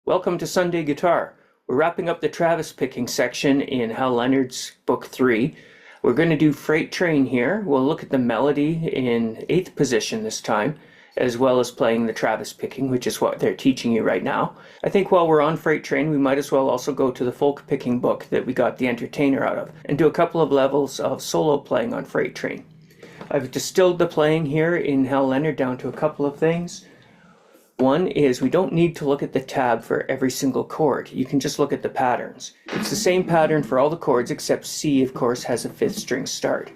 Welcome to Sunday Guitar. We're wrapping up the Travis picking section in Hal Leonard's book 3. We're going to do Freight Train here. We'll look at the melody in 8th position this time, as well as playing the Travis picking, which is what they're teaching you right now. I think while we're on Freight Train, we might as well also go to the folk picking book that we got the Entertainer out of, and do a couple of levels of solo playing on Freight Train. I've distilled the playing here in Hal Leonard down to a couple of things. One is we don't need to look at the tab for every single chord. You can just look at the patterns. It's the same pattern for all the chords except C, of course, has a 5th string start.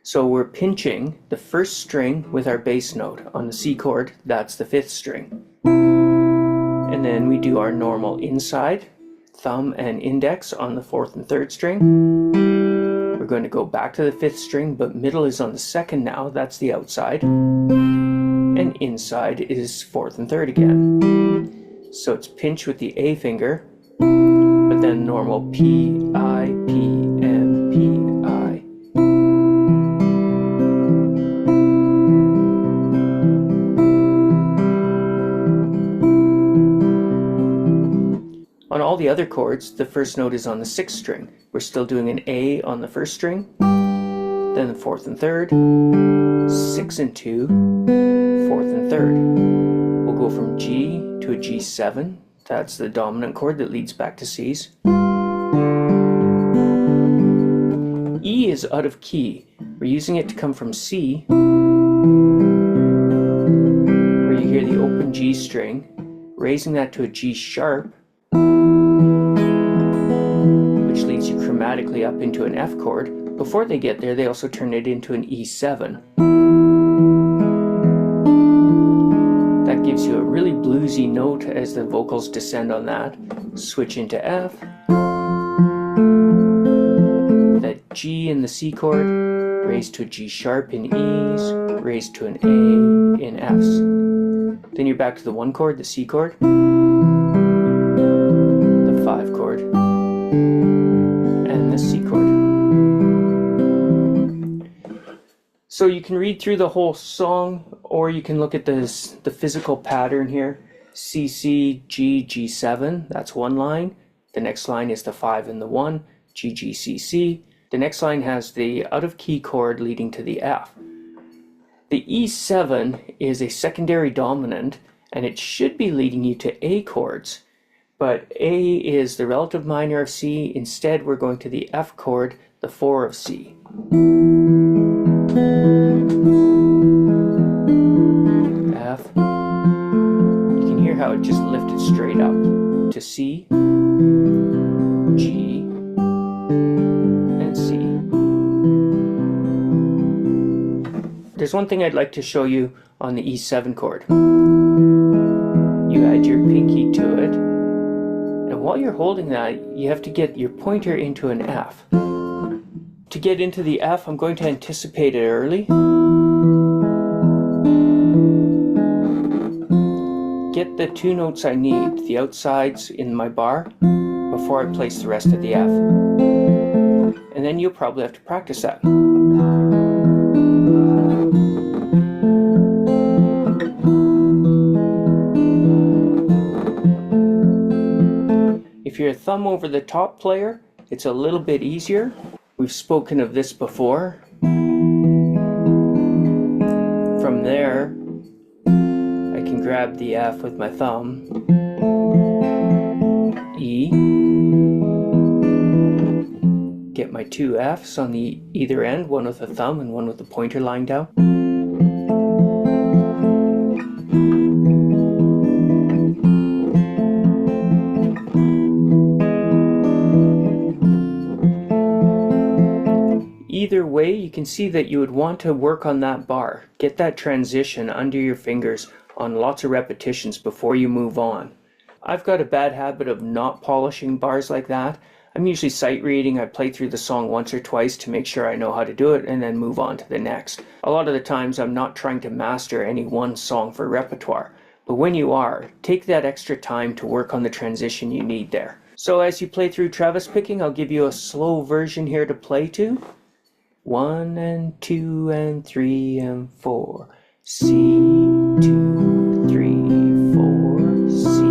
So we're pinching the 1st string with our bass note on the C chord. That's the 5th string. And then we do our normal inside, thumb and index on the 4th and 3rd string. We're going to go back to the 5th string, but middle is on the 2nd now. That's the outside. And inside is 4th and 3rd again. So it's pinch with the A finger, but then normal P, I, P, M, P, I. On all the other chords, the first note is on the 6th string. We're still doing an A on the 1st string, then the 4th and 3rd, 6 and 2, 4th and 3rd. We'll go from G to a G7. That's the dominant chord that leads back to C's. E is out of key. We're using it to come from C, where you hear the open G string, raising that to a G sharp, which leads you chromatically up into an F chord. Before they get there, they also turn it into an E7. That gives you a really bluesy note as the vocals descend on that. Switch into F. That G in the C chord, raised to a G sharp in E's, raised to an A in F's. Then you're back to the 1 chord, the C chord, the 5 chord, and the C chord. So you can read through the whole song, or you can look at the physical pattern here. C, C, G, G7, that's one line. The next line is the 5 and the 1, G, G, C, C. The next line has the out of key chord leading to the F. The E7 is a secondary dominant, and it should be leading you to A chords. But A is the relative minor of C. Instead, we're going to the F chord, the 4 of C. F. You can hear how it just lifted straight up to C, G, and C. There's one thing I'd like to show you on the E7 chord. You add your pinky to it, and while you're holding that, you have to get your pointer into an F. To get into the F, I'm going to anticipate it early. Get the 2 notes I need, the outsides in my bar, before I place the rest of the F. And then you'll probably have to practice that. If you're a thumb over the top player, it's a little bit easier. We've spoken of this before. From there, I can grab the F with my thumb, E, get my 2 Fs on the either end, one with the thumb and one with the pointer lying down. Either way, you can see that you would want to work on that bar. Get that transition under your fingers on lots of repetitions before you move on. I've got a bad habit of not polishing bars like that. I'm usually sight reading. I play through the song once or twice to make sure I know how to do it and then move on to the next. A lot of the times I'm not trying to master any one song for repertoire. But when you are, take that extra time to work on the transition you need there. So as you play through Travis picking, I'll give you a slow version here to play to. 1 and 2 and 3 and 4. C, 2, 3, 4, C.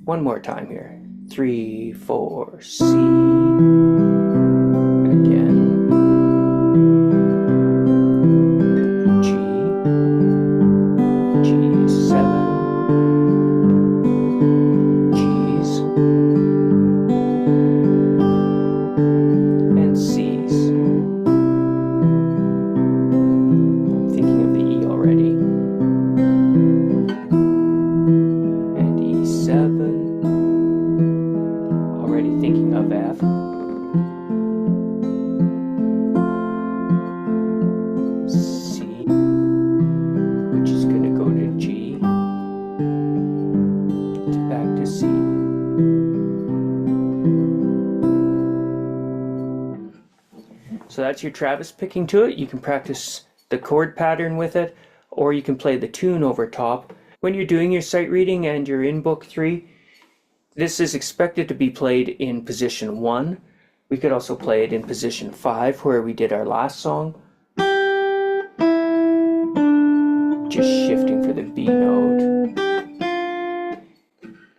One more time here. 3, 4, C. Again. G. G7. Gs. And Cs. I'm thinking of the E already. And E7. Already thinking of F. C, which is going to go to G, back to C. So that's your Travis picking to it. You can practice the chord pattern with it, or you can play the tune over top. When you're doing your sight reading and you're in Book 3, this is expected to be played in position 1. We could also play it in position 5, where we did our last song. Just shifting for the B note.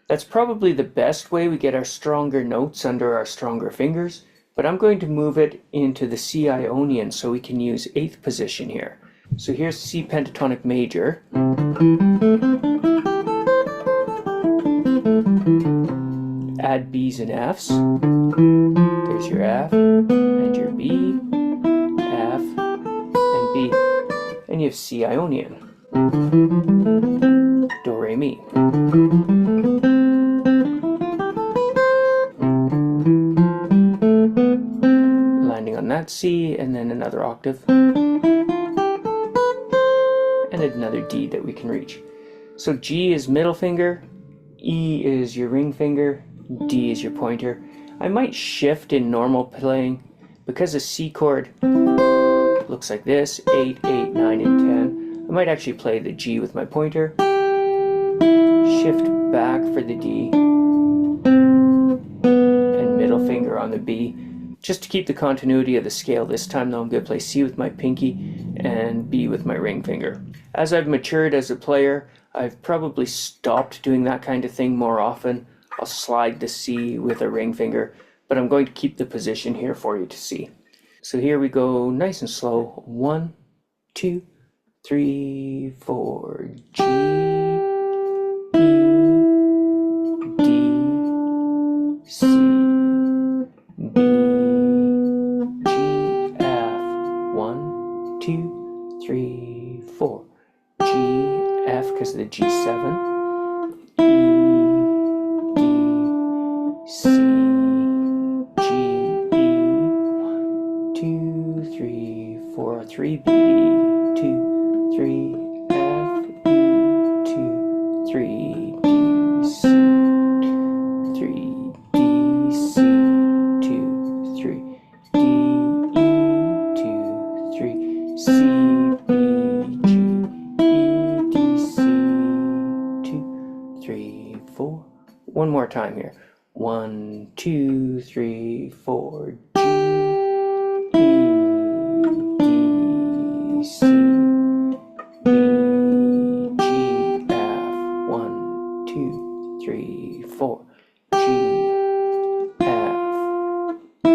That's probably the best way we get our stronger notes under our stronger fingers, but I'm going to move it into the C Ionian so we can use 8th position here. So here's C pentatonic major. Add B's and F's. There's your F and your B, F and B. And you have C Ionian. Do, re, mi. Landing on that C and then another octave. And another D that we can reach. So G is middle finger, E is your ring finger, D is your pointer. I might shift in normal playing because a C chord looks like this, 8, 8, 9, and 10. I might actually play the G with my pointer, shift back for the D, and middle finger on the B. Just to keep the continuity of the scale this time though, I'm going to play C with my pinky and B with my ring finger. As I've matured as a player, I've probably stopped doing that kind of thing more often. I'll slide the C with a ring finger, but I'm going to keep the position here for you to see. So here we go, nice and slow. 1, 2, 3, 4, G, E, D, C, B, G, F. 1, 2, 3, 4. G, F because of the G7. E, D, C, G, E. 1, 2, 3, 4. 3, B, D. 2, 3, F, E, 2, 3, D, C, 3, D, C, 2, 3, D, E, 2, 3, C, B, G, E, D, C, 2, 3, 4. One more time here. 1, 2, 3, 4, G, E, D, C, B, G, F. 1, 2, 3, 4. G, F, E,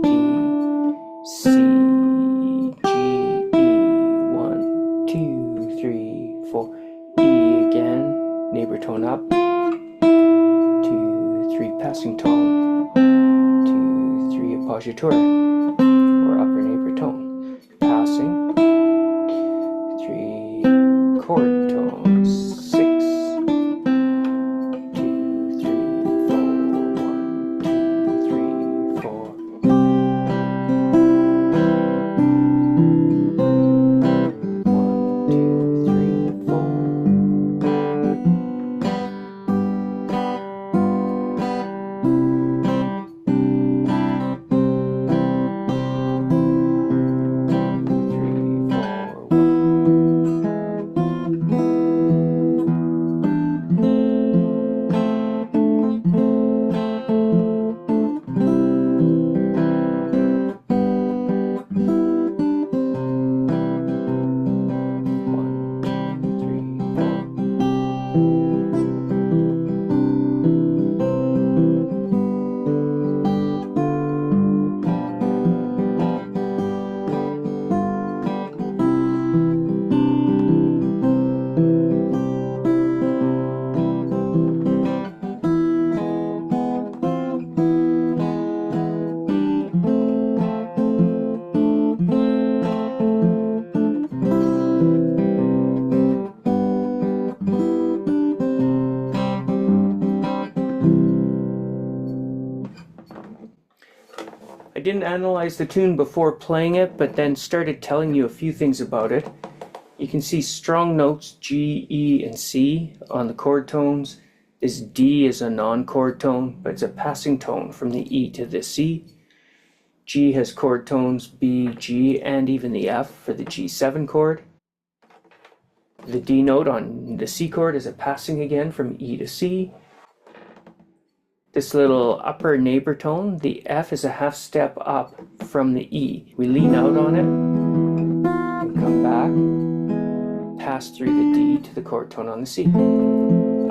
D, C, G, E. 1, 2, 3, 4. E again, neighbor tone up. 2, 3, passing tone. 2, 3, appoggiatura, or upper neighbor tone. Passing. 3, chord tones. 6, 2, 3, 4. 1, 2, 3, 4. 1, 2, 3, 4. 3, 4, 1. didn't analyze the tune before playing it, but then started telling you a few things about it. You can see strong notes G, E, and C on the chord tones. This D is a non-chord tone, but it's a passing tone from the E to the C. G has chord tones B, G, and even the F for the G7 chord. The D note on the C chord is a passing again from E to C. This little upper neighbor tone, the F, is a half step up from the E. We lean out on it and come back, pass through the D to the chord tone on the C.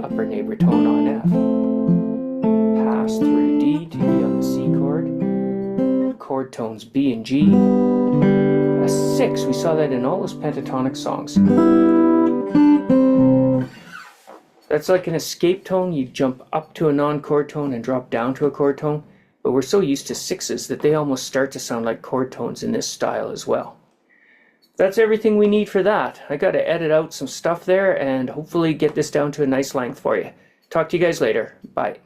Upper neighbor tone on F. Pass through D to E on the C chord. Chord tones B and G. A 6, we saw that in all those pentatonic songs. That's like an escape tone. You jump up to a non-chord tone and drop down to a chord tone, but we're so used to 6s that they almost start to sound like chord tones in this style as well. That's everything we need for that. I got to edit out some stuff there and hopefully get this down to a nice length for you. Talk to you guys later. Bye.